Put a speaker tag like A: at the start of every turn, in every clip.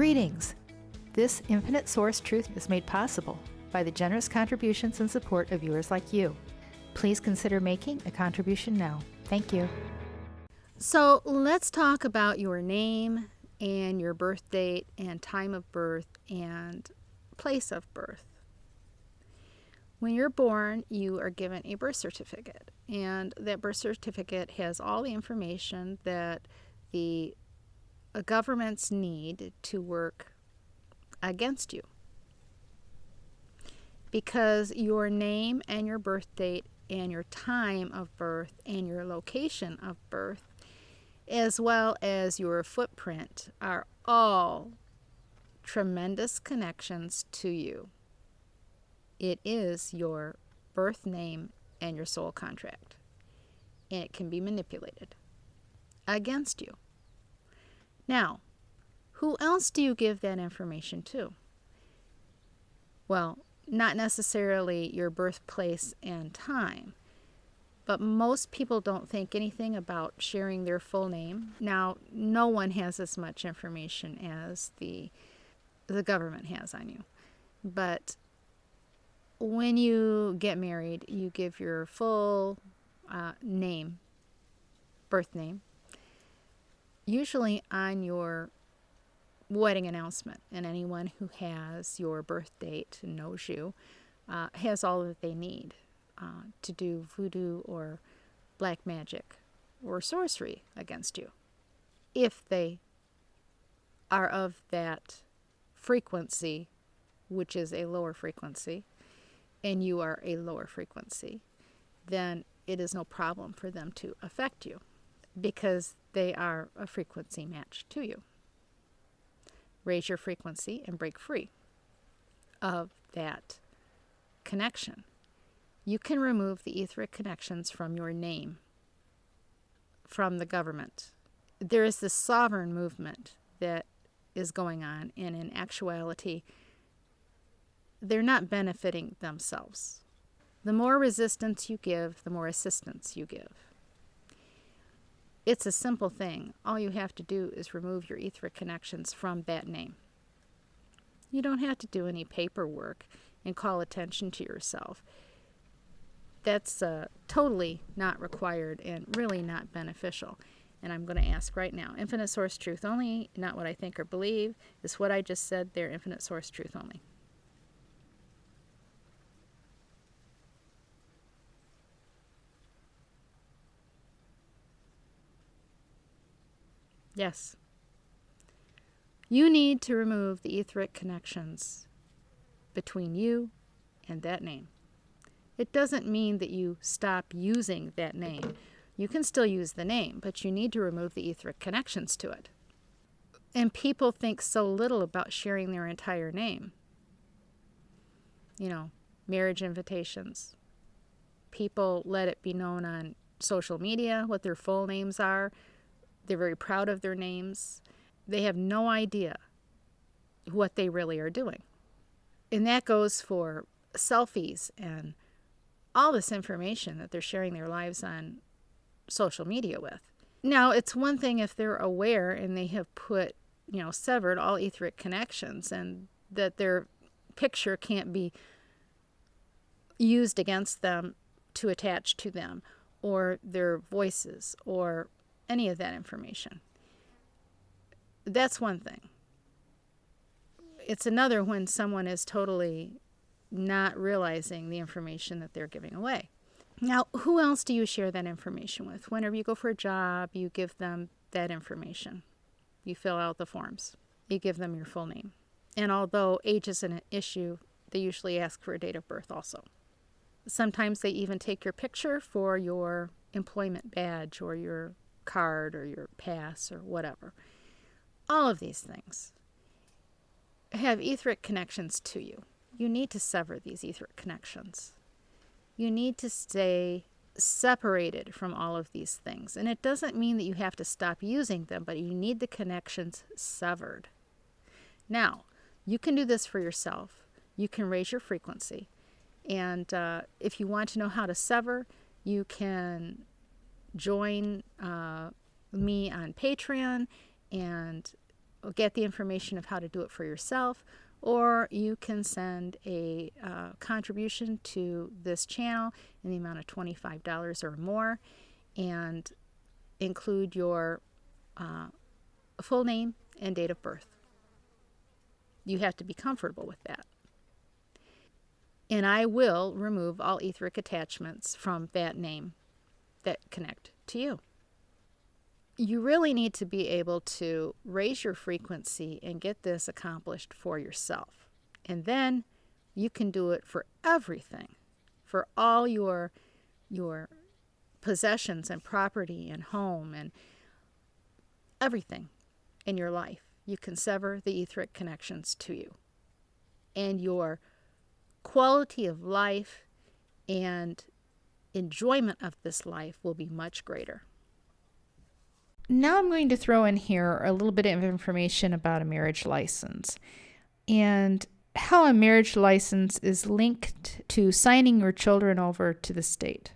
A: Greetings! This Infinite Source Truth is made possible by the generous contributions and support of viewers like you. Please consider making a contribution now. Thank you.
B: So let's talk about your name and your birth date and time of birth and place of birth. When you're born, you are given a birth certificate, and that birth certificate has all the information that the governments need to work against you. Because your name and your birth date and your time of birth and your location of birth, as well as your footprint, are all tremendous connections to you. It is your birth name and your soul contract, and it can be manipulated against you. Now, who else do you give that information to? Well, not necessarily your birthplace and time, but most people don't think anything about sharing their full name. Now, no one has as much information as the government has on you, but when you get married, you give your full name, birth name, usually on your wedding announcement, and anyone who has your birth date and knows you has all that they need to do voodoo or black magic or sorcery against you, if they are of that frequency, which is a lower frequency, and you are a lower frequency, then it is no problem for them to affect you, because they are a frequency match to you. Raise your frequency and break free of that connection. You can remove the etheric connections from your name, from the government. There is this sovereign movement that is going on, and in actuality, they're not benefiting themselves. The more resistance you give, the more assistance you give. It's a simple thing. All you have to do is remove your etheric connections from that name. You don't have to do any paperwork and call attention to yourself. That's totally not required and really not beneficial. And I'm going to ask right now, Infinite Source Truth only, not what I think or believe, is what I just said there, Infinite Source Truth only. Yes. You need to remove the etheric connections between you and that name. It doesn't mean that you stop using that name. You can still use the name, but you need to remove the etheric connections to it. And people think so little about sharing their entire name. You know, marriage invitations. People let it be known on social media what their full names are. They're very proud of their names. They have no idea what they really are doing. And that goes for selfies and all this information that they're sharing their lives on social media with. Now, it's one thing if they're aware and they have put, severed all etheric connections, and that their picture can't be used against them to attach to them, or their voices, or any of that information. That's one thing. It's another when someone is totally not realizing the information that they're giving away. Now, who else do you share that information with? Whenever you go for a job, you give them that information. You fill out the forms. You give them your full name. And although age isn't an issue, they usually ask for a date of birth also. Sometimes they even take your picture for your employment badge or your card or your pass or whatever. All of these things have etheric connections to you. You need to sever these etheric connections. You need to stay separated from all of these things. And it doesn't mean that you have to stop using them, but you need the connections severed. Now, you can do this for yourself. You can raise your frequency. And if you want to know how to sever, you can join me on Patreon, and get the information of how to do it for yourself, or you can send a contribution to this channel in the amount of $25 or more and include your full name and date of birth. You have to be comfortable with that. And I will remove all etheric attachments from that name that connect to you. You really need to be able to raise your frequency and get this accomplished for yourself. And then you can do it for everything, for all your possessions and property and home and everything in your life. You can sever the etheric connections to you. And your quality of life and enjoyment of this life will be much greater.
A: Now I'm going to throw in here a little bit of information about a marriage license and how a marriage license is linked to signing your children over to the state.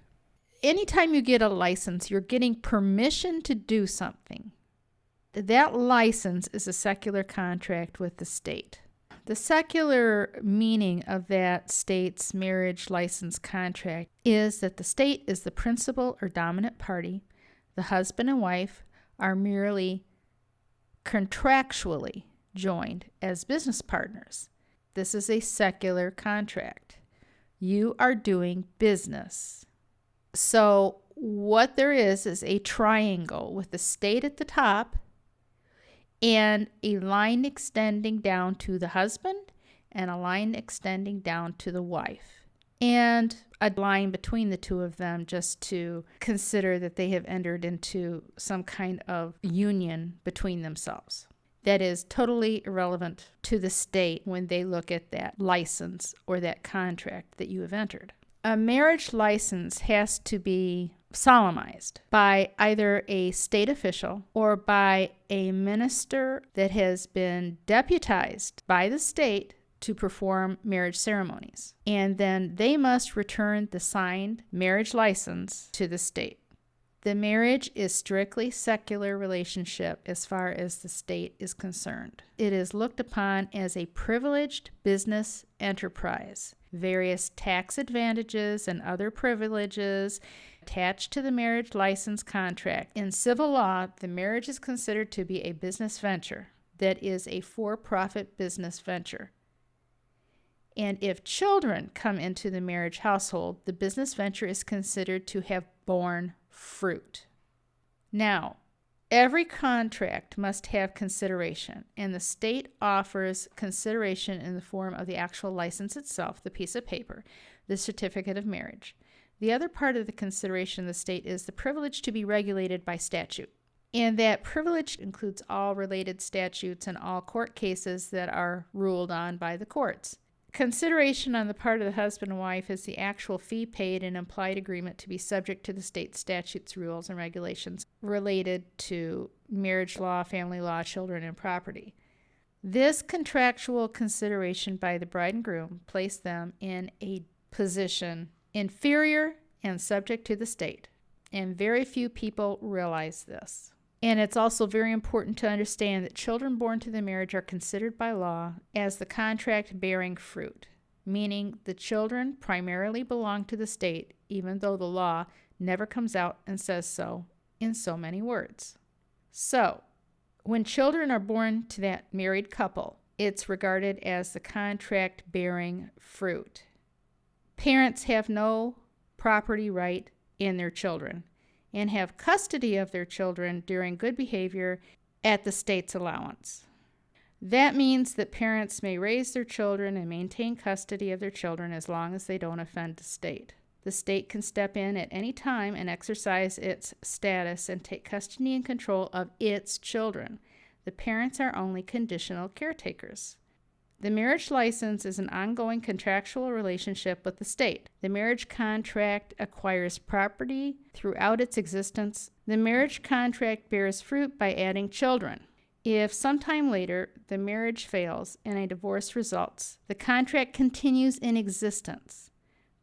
A: Anytime you get a license, you're getting permission to do something. That license is a secular contract with the state. The secular meaning of that state's marriage license contract is that the state is the principal or dominant party. The husband and wife are merely contractually joined as business partners. This is a secular contract. You are doing business. So what there is a triangle with the state at the top and a line extending down to the husband and a line extending down to the wife. And a line between the two of them just to consider that they have entered into some kind of union between themselves. That is totally irrelevant to the state when they look at that license or that contract that you have entered. A marriage license has to be solemnized by either a state official or by a minister that has been deputized by the state to perform marriage ceremonies. And then they must return the signed marriage license to the state. The marriage is strictly secular relationship as far as the state is concerned. It is looked upon as a privileged business enterprise. Various tax advantages and other privileges attached to the marriage license contract. In civil law, the marriage is considered to be a business venture that is a for-profit business venture. And if children come into the marriage household, the business venture is considered to have borne fruit. Now, every contract must have consideration, and the state offers consideration in the form of the actual license itself, the piece of paper, the certificate of marriage. The other part of the consideration of the state is the privilege to be regulated by statute. And that privilege includes all related statutes and all court cases that are ruled on by the courts. Consideration on the part of the husband and wife is the actual fee paid and implied agreement to be subject to the state statutes, rules, and regulations related to marriage law, family law, children, and property. This contractual consideration by the bride and groom placed them in a position inferior and subject to the state, and very few people realize this. And it's also very important to understand that children born to the marriage are considered by law as the contract-bearing fruit, meaning the children primarily belong to the state, even though the law never comes out and says so in so many words. So, when children are born to that married couple, it's regarded as the contract-bearing fruit. Parents have no property right in their children and have custody of their children during good behavior at the state's allowance. That means that parents may raise their children and maintain custody of their children as long as they don't offend the state. The state can step in at any time and exercise its status and take custody and control of its children. The parents are only conditional caretakers. The marriage license is an ongoing contractual relationship with the state. The marriage contract acquires property throughout its existence. The marriage contract bears fruit by adding children. If sometime later the marriage fails and a divorce results, the contract continues in existence.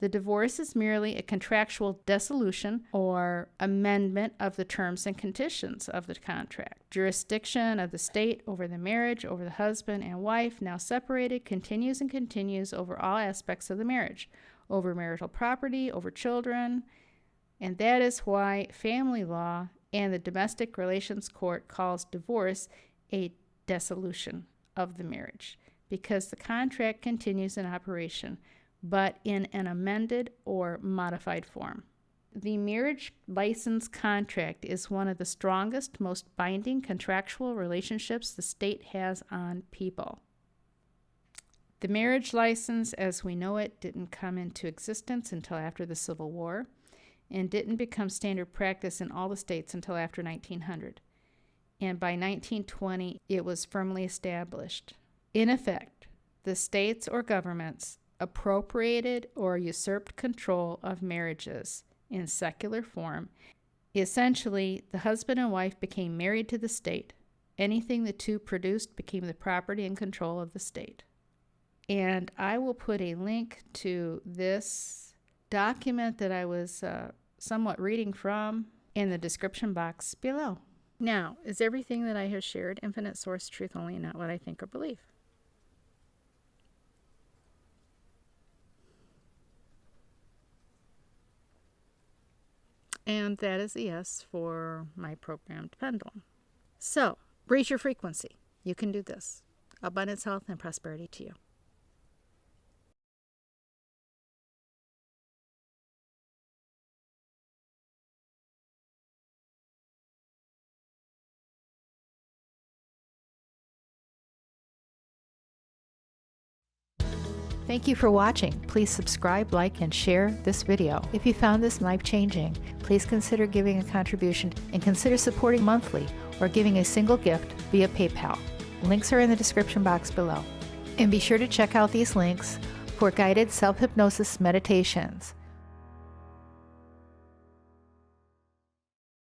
A: The divorce is merely a contractual dissolution or amendment of the terms and conditions of the contract. Jurisdiction of the state over the marriage, over the husband and wife, now separated, continues over all aspects of the marriage, over marital property, over children, and that is why family law and the domestic relations court calls divorce a dissolution of the marriage, because the contract continues in operation, but in an amended or modified form. The marriage license contract is one of the strongest, most binding contractual relationships the state has on people. The marriage license, as we know it, didn't come into existence until after the Civil War and didn't become standard practice in all the states until after 1900. And by 1920, it was firmly established. In effect, the states or governments appropriated or usurped control of marriages in secular form. Essentially, the husband and wife became married to the state. Anything the two produced became the property and control of the state. And I will put a link to this document that I was somewhat reading from in the description box below.
B: Now, is everything that I have shared infinite source truth only, not what I think or believe? And that is a yes for my programmed pendulum. So, raise your frequency. You can do this. Abundance, health, and prosperity to you.
C: Thank you for watching. Please subscribe, like, and share this video. If you found this life-changing, please consider giving a contribution and consider supporting monthly or giving a single gift via PayPal. Links are in the description box below. And be sure to check out these links for guided self-hypnosis meditations.